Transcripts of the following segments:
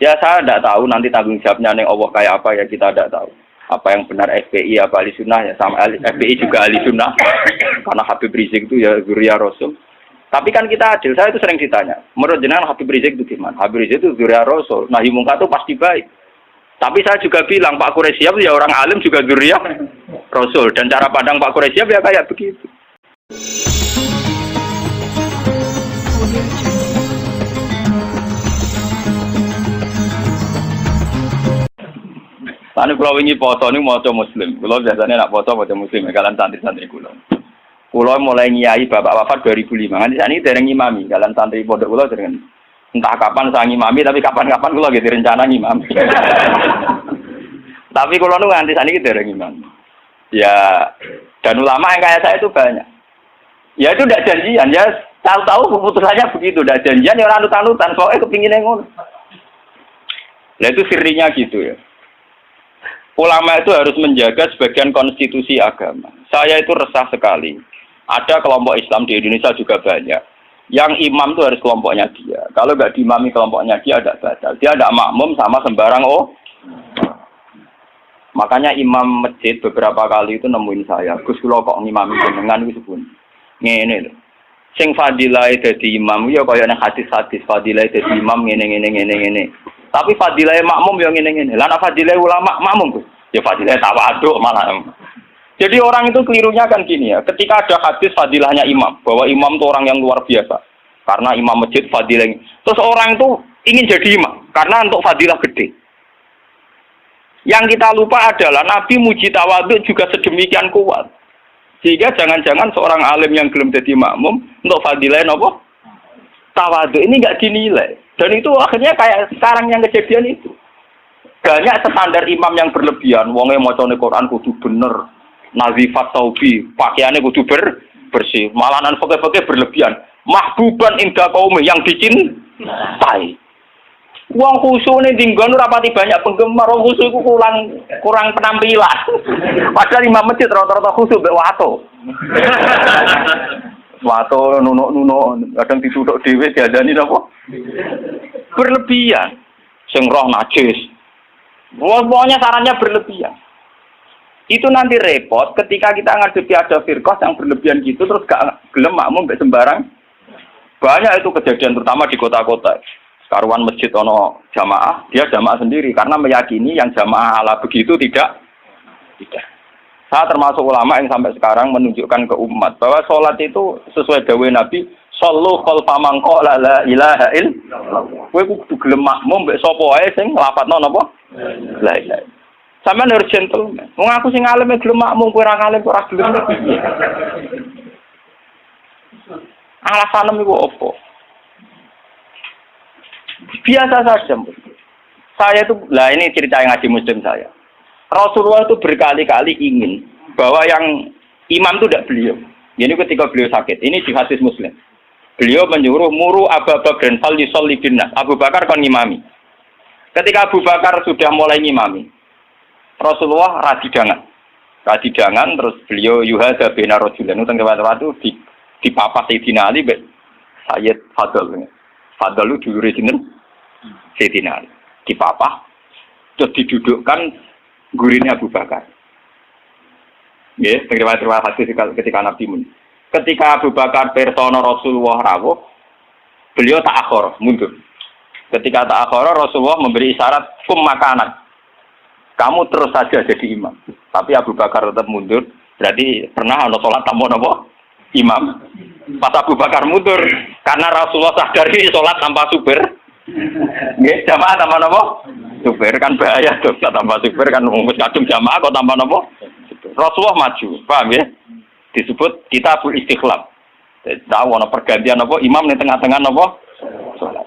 Ya saya tidak tahu nanti tanggung jawabnya neng Allah kayak apa ya kita tidak tahu. Apa yang benar FPI apa ahli sunnah ya sama FPI juga ahli sunnah karena Habib Rizik itu ya zuriya Rasul. Tapi kan kita adil, saya itu sering ditanya, menurut jenengan Habib Rizik itu gimana? Habib Rizik itu zuriya Rasul, nahi mungkar itu pasti baik. Tapi saya juga bilang Pak Quraisyab ya orang alim juga zuriya Rasul dan cara pandang Pak Quraisyab ya kayak begitu. Tani kalau ingin foto ini mau coba Muslim, kalau biasanya nak foto mau Muslim, kalian santri-santri kulo. Kulo mulai nyai bapak wafat 2005, kan di sana ini dereng imami, kalian santri pondok kulo dereng entah kapan saya ngimami, tapi kapan-kapan kulo gitu rencana ngimami. Tapi kulo nu nganti sana ini dereng imami. Ya, dan ulama yang kayak saya itu banyak. Ya itu tidak janjian, ya tahu-tahu keputusannya begitu, tidak janjian ya orang anut-anutan, soalnya kepingin ngono. Nah itu sirinya gitu ya. Ulama itu harus menjaga sebagian konstitusi agama. Saya itu resah sekali. Ada kelompok Islam di Indonesia juga banyak. Yang imam itu harus kelompoknya dia. Kalau nggak diimami kelompoknya dia ada batal. Dia ada makmum sama sembarang Makanya imam masjid beberapa kali itu nemuin saya. Gus kula kok ngimami jenengan itu pun. Ngene lho. Sing fadilah dadi imam ya kaya nang hadis-hadis fadilah dadi imam ngene. Tapi fadilah makmum yang ngene. Lah nek fadilah ulama makmum tuh. Ya fadilah tawaduk malah. Jadi orang itu kelirunya kan gini ya. Ketika ada hadis fadilahnya imam, bahwa imam itu orang yang luar biasa. Karena imam masjid fadilah. Terus orang itu ingin jadi imam karena untuk fadilah gede. Yang kita lupa adalah Nabi muji tawaduk juga sedemikian kuat. Sehingga jangan-jangan seorang alim yang belum jadi makmum untuk fadilah apa? Tawaduk ini enggak dinilai. Dan itu akhirnya kayak sekarang yang kejadian itu. Banyak standar imam yang berlebihan. Wonge macane Quran kudu bener. Nazifat taubi, pakaiannya kudu bersih. Malahan fakir-fakir berlebihan. Mahbuban indah kaum yang dicintai. Wong khusyuk ning dinggon ora pati banyak penggemar. Wong khusyuk iku kurang penampilan. Padahal imam masjid rata-rata khusyuk mbek wato. Wato nunuk-nunuk kadang dituthuk dhewe diadani napa? Berlebihan. Sing roh najis. Pokoknya sarannya berlebihan. Itu nanti repot ketika kita ngadepi ada firqah yang berlebihan gitu terus gak gelem makmum mbek sembarang. Banyak itu kejadian terutama di kota-kota. Karuan masjid ono jamaah, dia jamaah sendiri karena meyakini yang jamaah ala begitu tidak. Saya termasuk ulama yang sampai sekarang menunjukkan ke umat bahwa sholat itu sesuai dawuh Nabi, shollu khalfa man qala la ilaha illallah. Kowe kudu gelem makmum mbek sapa wae sing nglafadzno napa? La ilaha. Sampeyan harus gentleman. Wong aku sing alim gelem makmum kowe ora alim ora gelem. Alasan iku opo? Biasa saja. Saya itu, ini cerita yang ngaji Muslim saya. Rasulullah itu berkali-kali ingin bahwa yang imam itu tidak beliau. Ini ketika beliau sakit. Ini di hadis Muslim. Beliau menyuruh muru Abu Bakar fal yusolli binnas. Abu Bakar kon ngimami. Ketika Abu Bakar sudah mulai ngimami, Rasulullah radidangan terus beliau yuhada bina rajulan utang waktu di papa Sayyidina Ali Sayyid Fadl. Fadl itu dulure sinten? Sayyidina Ali. Di papa terus didudukkan gurine Abu Bakar. Nggih, terima kasih ketika Nabi mun. Ketika Abu Bakar persona Rasulullah rawuh, beliau ta'akhir, mundur. Ketika ta'akhir Rasulullah memberi isyarat kum makanan. Kamu terus saja jadi imam. Tapi Abu Bakar tetap mundur. Berarti pernah ada sholat tamu napa? Imam. Pas Abu Bakar mundur karena Rasulullah sadari sholat tanpa supir. Nggih, jamaah tanpa napa? Supir kan bahaya tuh. Tanpa supir kan wis kadung jamaah kok tanpa napa? Rasulullah maju. Paham ya? Disebut kitabul istikhlaf. Tahu ana pergantian napa imam ning tengah-tengah napa? Sholat.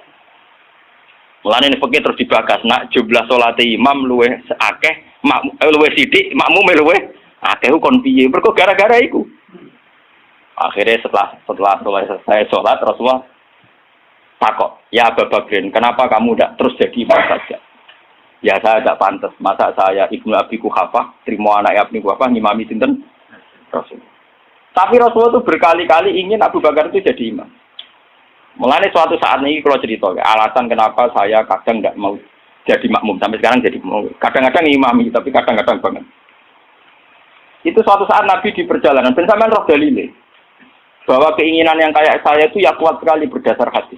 Mulane nek fikih terus dibagas nak jumlah salate imam luwih akeh, luwih sithik, makmum luwih akeh kon piye? Mergo gara-gara iku. Akhirnya setelah selesai sholat Rasulullah takok, ya Abu Bakrin, kenapa kamu tidak terus jadi imam saja? Ya saya tidak pantas, masa saya Ibnu Abi Quhafah, terima anak Ibnu Quhafah ngimami sinten Rasul. Tapi Rasulullah itu berkali-kali ingin Abu Bakar itu jadi imam. Mulane suatu saat ini kalau cerita, alasan kenapa saya kadang tidak mau jadi makmum sampai sekarang jadi makmum. Kadang-kadang imami tapi kadang-kadang banget. Itu suatu saat Nabi di perjalanan, ben sampean roh dalile bahwa keinginan yang kayak saya itu ya kuat sekali berdasar hati.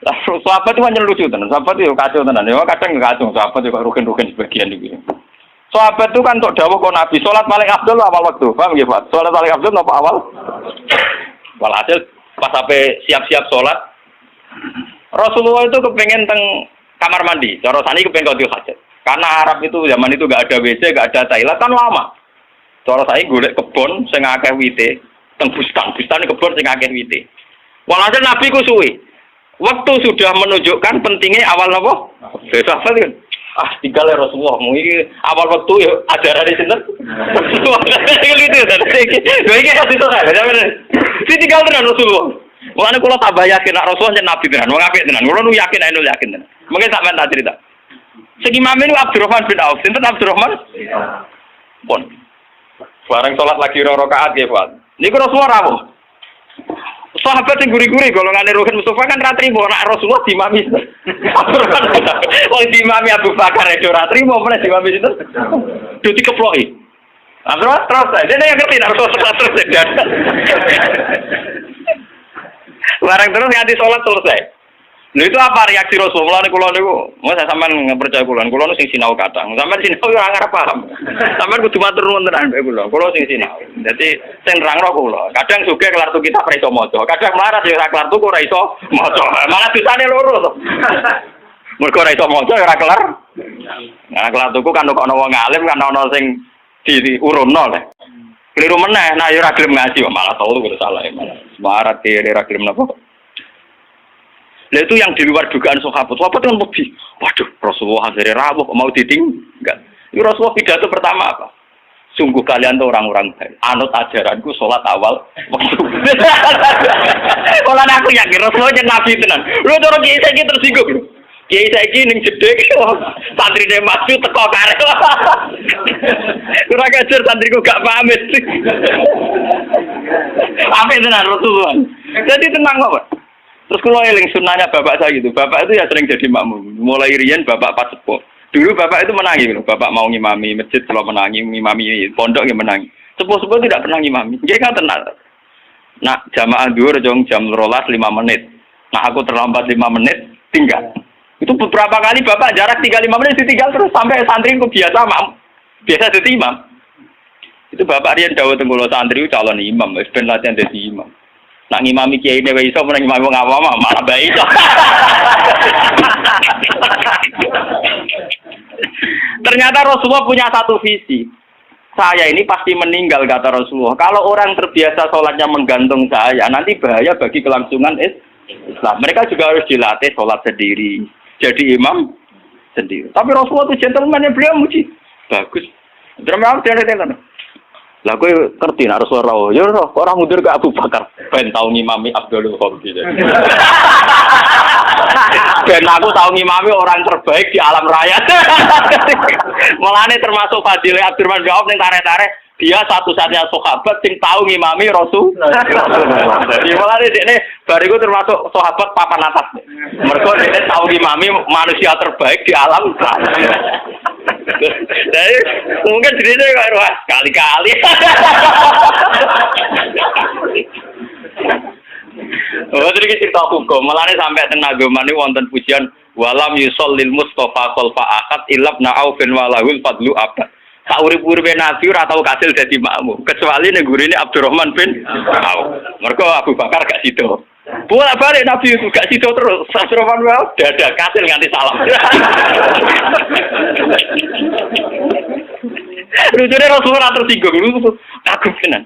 Lah sahabat itu hanya lucu tenan, sahabat itu kacau tenan. Ya kadang nggak kacau, sahabat juga rugen-rugen sebagian gitu. Sahabat itu kan untuk dawuh kok Nabi salat paling afdal awal waktu. Paham nggih, Pak? Salat paling afdal apa awal? Walhasil pas sampai siap-siap salat Rasulullah itu kepengen teng kamar mandi. Cara sani kepengen qadhi hajat. Karena Arab itu zaman itu gak ada WC, gak ada toilet kan lama. Cara saya golek kebon sing akeh wite, teng bustan kebon sing akeh wite. Walhasil Nabi ku suwe. Waktu sudah menunjukkan pentingnya awal napa? Besok kan. Tinggal ya Rasulullah, mau ini awal waktu ya ajaran di sini. Gitu tadi. Lha iki kasih to kan. Tinggal tenan Rasulullah. Mulane kula tambah yakin nek Rasulullah yen nabi tenan, wong apik tenan. Kula nu yakin ae yakin tenan. Mungkin sampean tak cerita. Sing imam ini Abdurrahman bin Auf. Sinten Abdurrahman? Pun. Bareng salat lagi 2 rakaat nggih, Pak. Niku Rasulullah rawuh. Sahabat sing guri-guri golongane Ruhin Mustafa kan ra trimo nek Rasulullah dimami. Wong dimami Abu Bakar itu ra trimo meneh dimami itu. Duti keploki. Terus dene yang ngerti nek Rasulullah terus. Bareng terus nganti salat selesai. Lha itu apa reaksi Rasulullah kula niku? Mas sampean percaya kula niku sing sinau kadang. Sampean sinau ora ngarep paham. Sampean kudu matur nuwun tenan mbek kula. Kula sing sinau. Dadi sing nerangno kula. Kadang sugih kelar tuku kitab ora iso maca. Kadang melarat ya ora kelar tuku ora iso maca. Malah dosane loro to. Mergo ora iso maca ora kelar. Nah, kelar tuku kan kok ana wong alim kan ana sing diurunno lho. Keliru meneh, nah ya ora gelem ngaji malah tau kudu salah malah. Melarat kira ora gelem napa. Nah itu yang di luar dugaan sahabat. Sahabat kan lebih, waduh Rasulullah akhirnya rawuh mau enggak. Itu Rasulullah pidato pertama apa? Sungguh kalian tuh orang-orang baik. Anut ajaranku sholat awal waktu. Kalau aku yakin Rasulullah yang nabi tenan. Lu cara kiai saiki tersinggung. Kiai saiki ning jedek santri ne maju teko karep. Ora kajar santriku gak pamit. Pamit tenan Rasulullah. Jadi tenang kok. Terus kalau eling sunnahnya bapak saya gitu, bapak itu ya sering jadi makmum. Mulai riyen bapak pas sepuh. Dulu bapak itu menangi gitu, bapak mau ngimami masjid, kalau menangi ngimami pondok yang menangi. Sepuh-sepuh tidak pernah ngimami. Dia kan tenang. Nah jamaah dhuwur jam 12 5 menit. Nah aku terlambat 5 menit tinggal. Itu beberapa kali bapak jarak tinggal 5 menit ditinggal terus sampai santri ku biasa jadi imam. Itu bapak riyen dawuh teng kula santri calon imam, wis ben latihan dadi imam. Nak ngimami kiai dhewe iso meneng ngimami wong awam malah bae iso. Ternyata Rasulullah punya satu visi. Saya ini pasti meninggal kata Rasulullah. Kalau orang terbiasa sholatnya menggantung saya, nanti bahaya bagi kelangsungan Islam. Mereka juga harus dilatih sholat sendiri, jadi imam sendiri. Tapi Rasulullah itu gentleman yang beliau muji. Bagus. Terima kasih. Lah kowe ngerti nek Rasulullah ya ora orang mundur ke Abu Bakar ben tau ngimami Abdul Khalid. Ben aku tau ngimami orang terbaik di alam raya. Mulane termasuk fadilah Abdurrahman bin Auf ning tarik-tarik dia satu-satunya sahabat sing tau ngimami Rasul. Jadi mulane dekne bariku termasuk sahabat papan atas. Mergo dekne tau ngimami manusia terbaik di alam raya. Jadi mungkin cerita wah kali-kali. Oh jadi cerita hukum. Malahnya sampai tenagoman ini wonten pujian walam yusol lil Mustafa khalfa akad ilabna aufin walahul fadlu abad. Saurip-uripe Nabi ora tau kasil dadi makmum kecuali ning gurine Abdurrahman bin Auf. Mergo Abu Bakar gak sido. Bolak-balik Nabi itu gak sido terus. Abdurrahman bin Auf dadak kasil nganti salam. Lucunya Rasulullah tersinggung. Aku benar.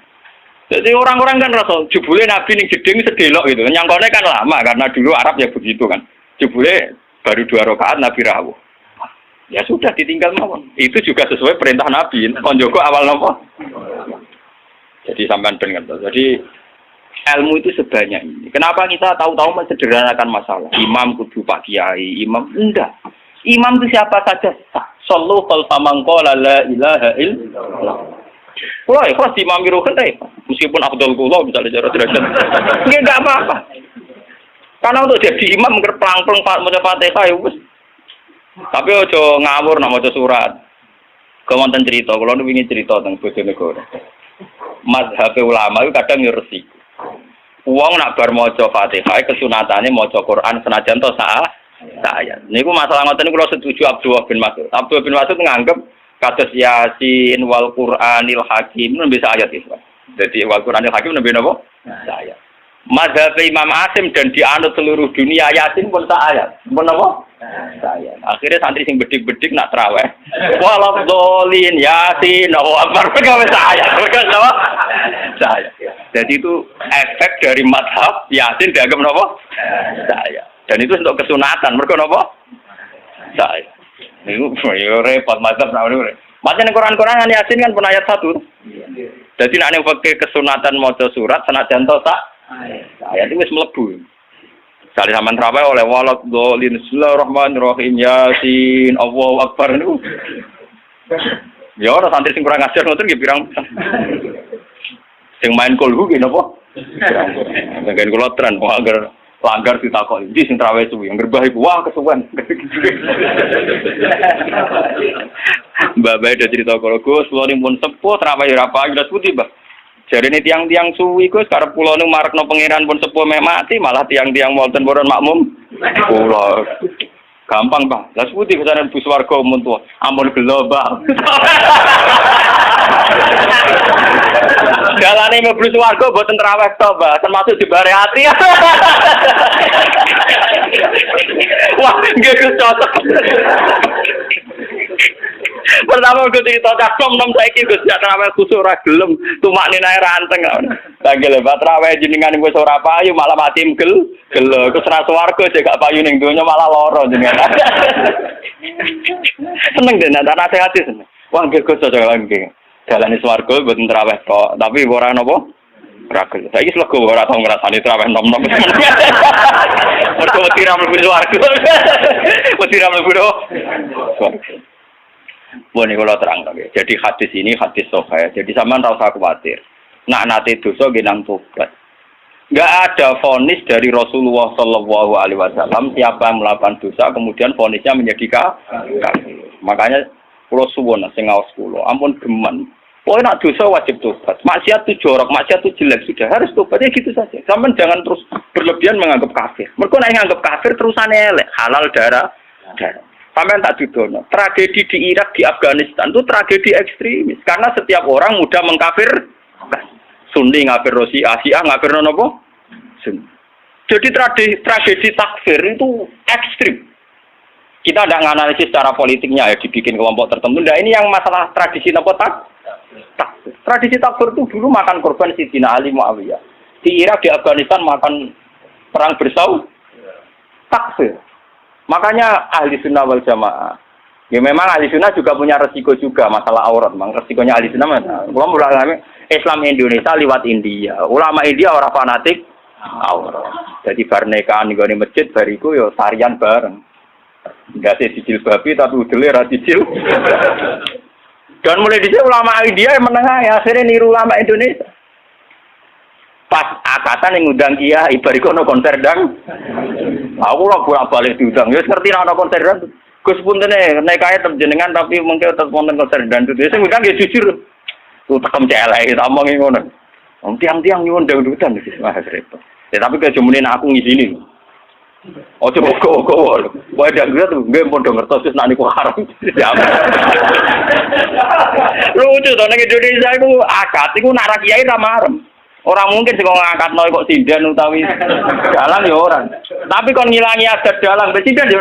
Jadi orang-orang kan Rasul jebule Nabi ning jeding sedelok gitu. Nyangkone kan lama karena dulu Arab ya begitu kan. Jebule baru 2 rakaat Nabi rawuh. Ya sudah ditinggal mawon. Itu juga sesuai perintah Nabi. Konjoko awal nopo. Jadi sampean ben ngertos. Jadi ilmu itu sebanyak ini. Kenapa kita tahu-tahu mensederhanakan masalah? Imam kudu Pak Kiai, imam enggak. Imam itu siapa saja sah. Sallu khalfa man qala la ilaha illallah. Kalau ikhlas imam Ruhin meskipun Abdul Kula misalnya cara derajat. Enggak apa-apa. Karena untuk jadi imam ngerplang-plang Pak maca Fatihah ya wis Tapi ojo ngawur nak maca surat. Kemonten cerita, kalau nu ingin cerita tentang Bojonegoro. Mazhab ulama itu kadang yo resik. Wong nak bar maca Fatihah kesunatane maca Quran senajan to ayat. Niku masalah ngoten niku kula setuju Abdullah bin Mas'ud. Abdullah bin Mas'ud nganggep kados Yasin wal Qur'anil Hakim nembe ayat itu. Jadi wal Qur'anil Hakim nembe napa? Ayat. Mazhab Imam Asim dan dianut seluruh dunia Yasin pun ayat. Pun napa? Ayat. Akhirnya santri sing bedik-bedik nak traweh. Walaf dolin Yasin, Allahu Akbar gawe ayat. Napa? Ayat. Jadi itu efek dari mazhab Yasin dianggap napa? Ayat. Dan itu untuk kesunatan. Mereka napa? Ayat. Niku yo repot mazhab namanya. Macam Quran-Quran Yasin kan pun ayat 1. Jadi nek ning pakai kesunatan maca surat senajan to ayat itu wis mlebu. Sale sampean traweh oleh walad dolin bismillahirrahmanirrahim Yasin Allahu Akbar niku. Ya ora santri sing kurang ajar ngoten nggih pirang. Sing main kulhu nggih napa? Pirang. Kula tren agar langgar ditakoki iki sing traweh suwi ngerbah iku wah kesuwen. Mbak Bae ada cerita kalau Gus, pulau ini pun sepuh, terawih apa jelas putih bah. Jadi ini tiang-tiang suwi Gus, karena pulau ini marakno pangeran pun sepuh mati, malah tiang-tiang Walton boron makmum. Pulau gampang bah, jelas putih kesana bus warga umum tua, ampun global. Jalan ini bus warga buat terawih bah, termasuk di bare hati. Wah, gak cocok. Pertama gue cerita cakap nom saiki Gus jak traweh kusuk ora gelem tumak ninae ranteng. Lagi lebat traweh jenengan wis ora payu malah mati gel. Ku sera swarga jek gak payu ning donya malah lara jenengan. Seneng den nasihat seneng. Wah nggih Gus cocok lagi. Dalane swarga mboten traweh tok, tapi ora napa? Ora gelem. Saiki slego ora tau ngrasani traweh nom-nom. Mergo tiram mlebu swarga. Tiram mlebu. Ini kalau terang lagi. Jadi hadis ini hadis sahih. Jadi sama tak usah khawatir. Nak nate dosa genang tobat. Enggak ada vonis dari Rasulullah Shallallahu Alaihi Wasallam siapa yang melakukan dosa kemudian vonisnya menjadi kafir. Makanya pulau suwon sing ngaos kula. Ampun geman. Pokoke nak dosa wajib tobat. Maksiat itu jorok, maksiat itu jelek sudah harus tobat ya gitu saja. Sampeyan jangan terus berlebihan menganggap kafir. Mergo nek nganggap kafir terusane elek, halal darah. Sampai tak didono. Tragedi di Irak, di Afghanistan itu tragedi ekstremis. Karena setiap orang mudah mengkafir. Sunni ngafir Rosia, Syiah ngafir nopo. Jadi tragedi takfir itu ekstrim. Kita tidak menganalisis secara politiknya ya dibikin kelompok tertentu. Nah ini yang masalah tradisi nopo takfir. Tradisi takfir itu dulu makan korban Sidina Ali Muawiyah. Di Irak, di Afghanistan makan perang bersaudara. Takfir. Makanya ahli sunnah wal jamaah. Ya memang ahli sunnah juga punya resiko juga masalah aurat. Memang resikonya ahli sunnah mana? Ulama Islam Indonesia lewat India. Ulama India orang fanatik aurat. Jadi bar nikahan di masjid bariku yo tarian bareng. Enggak sih cicil babi tapi udele ra cicil. Dan mulai dhisik ulama India yang menengah ya akhirnya niru ulama Indonesia. Pas akatan yang ngundang kiai bariku ono konser dang. Aku lah bolak-balik diundang. Ya ngerti ana konser dan Gus puntene nek kae jenengan tapi mungkin tetep wonten konser dan itu sing ngundang ya jujur. Ku tekem celek omongi ngono. Wong tiang-tiang nyuwun dangdutan iki. Wah repot. Ya tapi kejemunin aku ngisini. Ojo kok. Wae ndak ngerti nggih pun ngertos wis nek niku haram. Lucu to nek Indonesia iku akad iku nak ra kiai ra marem. Orang mungkin sih kalau ngangkat kok sinden utawi dalang ya orang. Tapi kalau ngilangi adat dalang, sinden ya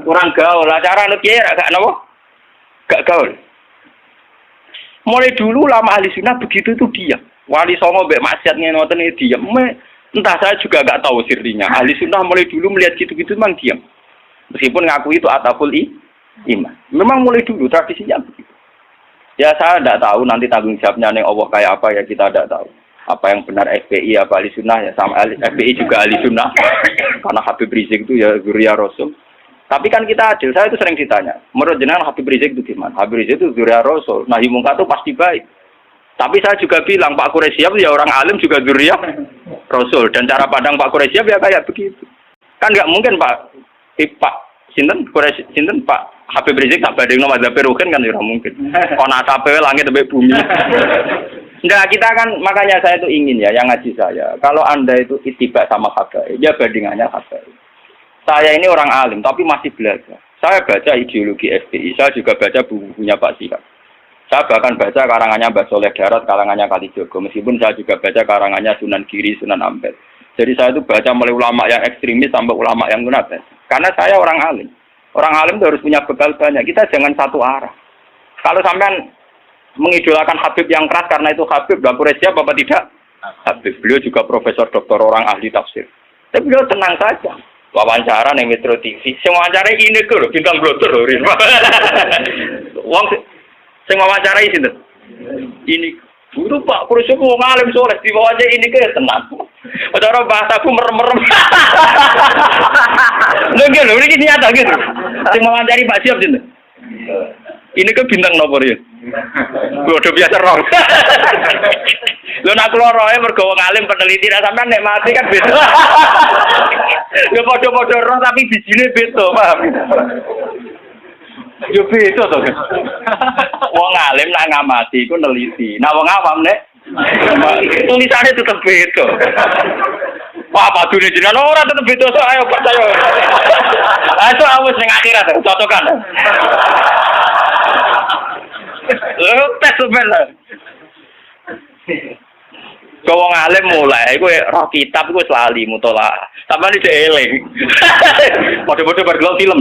orang gaul. Cara nut kiai gak nopo, gak gaul. Mulai dulu lama ahli sunnah begitu itu diam. Wali songo mbek maksiat ngenoten ini diam. Entah saya juga gak tahu sirinya. Ahli sunnah mulai dulu melihat gitu-gitu memang diam. Meskipun ngaku itu ataful iman. Memang mulai dulu tradisinya begitu. Ya saya tidak tahu nanti tanggung jawabnya nih Allah kayak apa ya kita tidak tahu. Apa yang benar FPI apa ahli sunnah ya sama FPI juga ahli sunnah karena Habib Rizik itu ya zuriya Rasul. Tapi kan kita adil, saya itu sering ditanya menurut jenengan Habib Rizik itu gimana? Habib Rizik itu zuriya Rasul, nahi mungkar itu pasti baik. Tapi saya juga bilang Pak Quraisyab ya orang alim juga zuriya Rasul dan cara pandang Pak Quraisyab ya kayak begitu. Kan nggak mungkin Pak sinten Pak Habib Rizik tak bandingno mazhab Ruhin kan ora mungkin. Kon asape langit sampai bumi. Enggak, kita kan makanya saya itu ingin ya yang ngaji saya. Kalau Anda itu ittiba sama habaib, ya bandingannya habaib. Saya ini orang alim tapi masih belajar. Saya baca ideologi FPI, saya juga baca bukunya Pak Sihab. Saya bahkan baca karangannya Mbah Soleh Darat, karangannya Kalijogo. Meskipun saya juga baca karangannya Sunan Giri, Sunan Ampel. Jadi saya itu baca mulai ulama yang ekstremis sampai ulama yang munafik. Karena saya orang alim. Orang alim itu harus punya bekal banyak. Kita jangan satu arah. Kalau sampean mengidolakan Habib yang keras karena itu Habib, Bapak siap apa tidak? Habib. Beliau juga profesor doktor orang ahli tafsir. Tapi beliau tenang saja. Wawancara ning Metro TV. Sing wawancara ini lho, bintang blotor lho. Wong sing wawancara sinten? Ini guru Pak Kursi wong alim soleh diwawancara ini ke tenang. Ora bahasa aku merem-merem. Lho iki nyata gitu. Sing wawancari Pak Siap sinten? Ini ke bintang nomor ya. Bodoh biasa rong. Lho nak kloroe mergo wong alim peneliti ra sampean nek mati kan beda. Lho padha-padha roh tapi bijine beda, paham? Yo beda to. Wong alim nak ngamati iku neliti. Nah wong awam nek tulisane tetep beda. Wah, padune jenengan ora tetep beda so ayo percaya. Ayo awis ning akhirat cocokan. Lho tes sebenarnya. Wong alim mulai kowe roh kitab iku wis lali mutolaah. Sampeyan iki eling. Padha-padha bergelok film.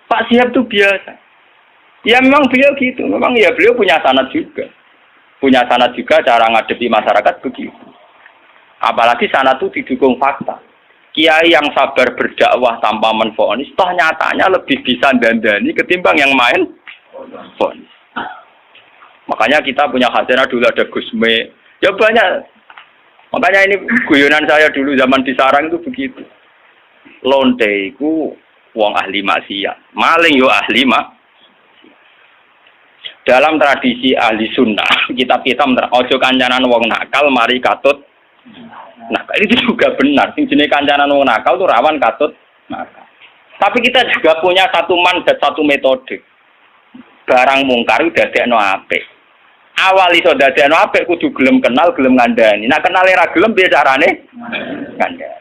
Pak Siap tuh biasa. Ya memang beliau gitu. Memang ya beliau punya sanad juga. Punya sanad juga cara ngadepi masyarakat begitu. Apalagi sanad itu didukung fakta. Kiai yang sabar berdakwah tanpa menfonis, toh nyatanya lebih bisa dandani ketimbang yang main fonis. Makanya kita punya khazanah dulu ada Gusme. Ya banyak. Makanya ini guyonan saya dulu zaman di sarang itu begitu. Lonte itu wong ahli maksiat. Maling yo ahli dalam tradisi ahli sunnah, kitab-kitab ojo kancanan wong nakal mari katut. Nah, itu juga benar. Sing jenenge kancanan wong nakal itu rawan katut nakal. Tapi kita juga punya satu mandat, satu metode. Barang mungkar dadekno apik. Awal iso dadekno apik kudu gelem kenal, gelem ngandani. Nah, kenal ra gelem piye carane? Ngandani.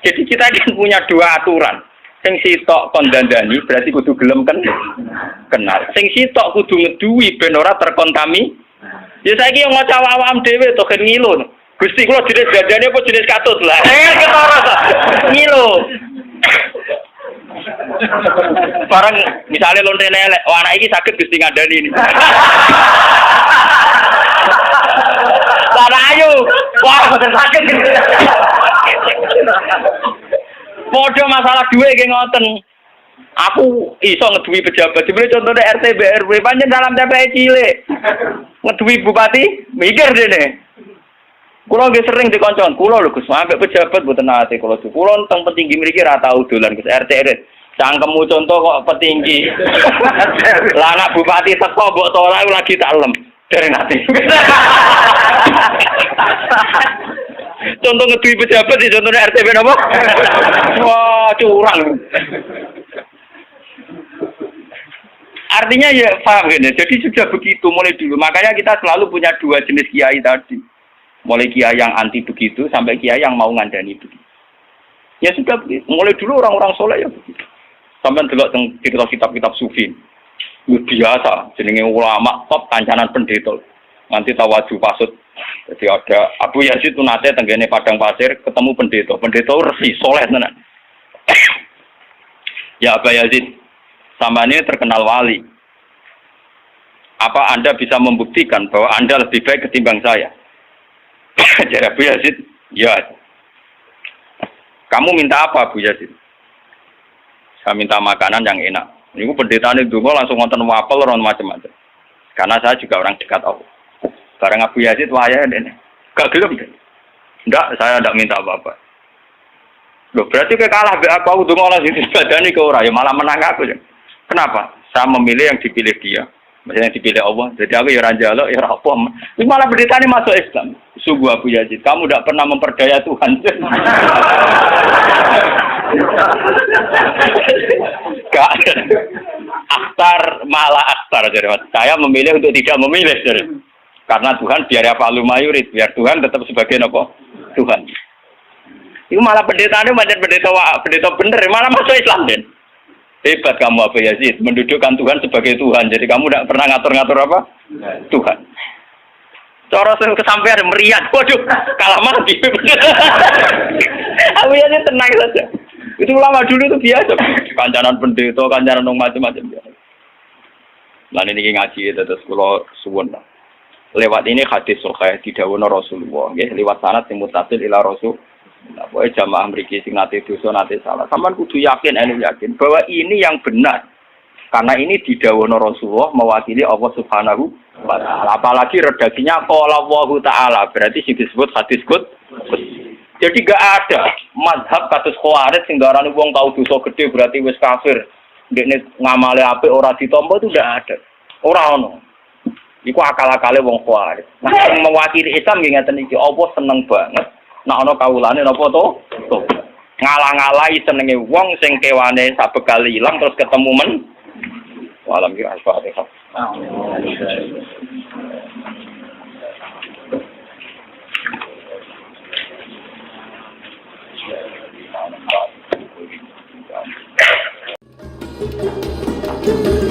Jadi kita kan punya dua aturan. Sing sitok kon dandani berarti kudu gelem kenal. Sing sitok kudu ngeduwi ben ora terkontami. Ya saiki yo ngocah awam dhewe to gen ngilu. Gusti kula jenis dandane apa jenis katut lah. Ketara to. Ngilu. Barang misalnya lonte elek, oh anak iki saged Gusti ngandani ini. Lah ayo. Wah, boten saged. Podo masalah duwe nggih ngoten. Aku iso ngeduwi pejabat. Jebule contone RT BRW pancen dalam TPI cilik. Ngeduwi bupati mikir dene. Kula nggih sering dikoncon, kula lho Gus, sampe pejabat mboten nate kula. Kula teng petinggi mriki ra tau dolan Gus RT. Cangkemmu contoh kok petinggi. Lah anak bupati teko mbok tolak lagi tak lem. Dereng nate. Contoh ngeduwi pejabat di contohnya RTP apa? Wah, curang. Artinya ya paham gini. Jadi sudah begitu mulai dulu. Makanya kita selalu punya dua jenis kiai tadi. Mulai kiai yang anti begitu sampai kiai yang mau ngandani begitu. Ya sudah begitu. Mulai dulu orang-orang soleh ya begitu. Sampai delok teng kitab-kitab sufi. Biasa jenenge ulama top kancanan pendeta. Nanti tawaju pasut. Jadi ada Abu Yazid nate tenggene padang pasir ketemu pendeta. Pendeta resi soleh tenan. Ya Abu Yazid, sama ini terkenal wali. Apa Anda bisa membuktikan bahwa Anda lebih baik ketimbang saya? Jadi Abu Yazid, ya. Kamu minta apa Abu Yazid? Saya minta makanan yang enak. Ini pendeta ini dulu langsung ngonten wapel orang macam-macam. Karena saya juga orang dekat Allah. Barang Abu Yazid wahaya dene. Gak gelem deh. Enggak, saya enggak minta apa-apa. Loh, berarti kayak kalah be aku ndonga ora sing badani ke ora ya malah menang aku ya. Kenapa? Saya memilih yang dipilih dia. Maksudnya yang dipilih Allah. Jadi aku ya ora njaluk ya ora apa. Ini malah beritane masuk Islam. Sungguh Abu Yazid, kamu enggak pernah memperdaya Tuhan. Gak. Akhtar malah akhtar jadi Mas. Saya memilih untuk tidak memilih jadi. Karena Tuhan biar apa lumayurit, biar Tuhan tetap sebagai apa? Tuhan. Itu malah pendetanya macam pendeta bener, malah masuk Islam Den. Hebat kamu Abu Yazid, mendudukkan Tuhan sebagai Tuhan. Jadi kamu tidak pernah ngatur-ngatur apa? Tuhan. Cara kesampean meriah, waduh, kalah mati. Abu Yazid tenang saja. Itu ulama dulu itu biasa. Kancanan pendeta, kancanan macam-macam. Lan ini ngaji terus kula suwun. Lewat ini hadis sahih didhawuhna Rasulullah, nggih, lewat sanad sing mutasil ila Rasul. Nah, pokoke jamaah mriki sing nate dosa nate salah. Sampeyan kudu yakin bahwa ini yang benar. Karena ini didhawuhna Rasulullah mewakili Allah Subhanahu wa taala. Apalagi redaksinya qala Allahu taala, berarti sing disebut hadis qudsi. Jadi gak ada mazhab kados Khawarij sing darani wong tau dosa gede berarti wis kafir. Ndekne ngamale apik ora ditampa itu ndak ada. Ora ono. Iku akal-akale wong Khawarij. Nah, sing mewakili Islam nggih ngeten iki, Allah seneng banget. Nah ana kawulane napa to? Ngalang-alai senenge wong sing kewane sabekal ilang terus ketemu men. Walam ki al-Fatihah. Thank you.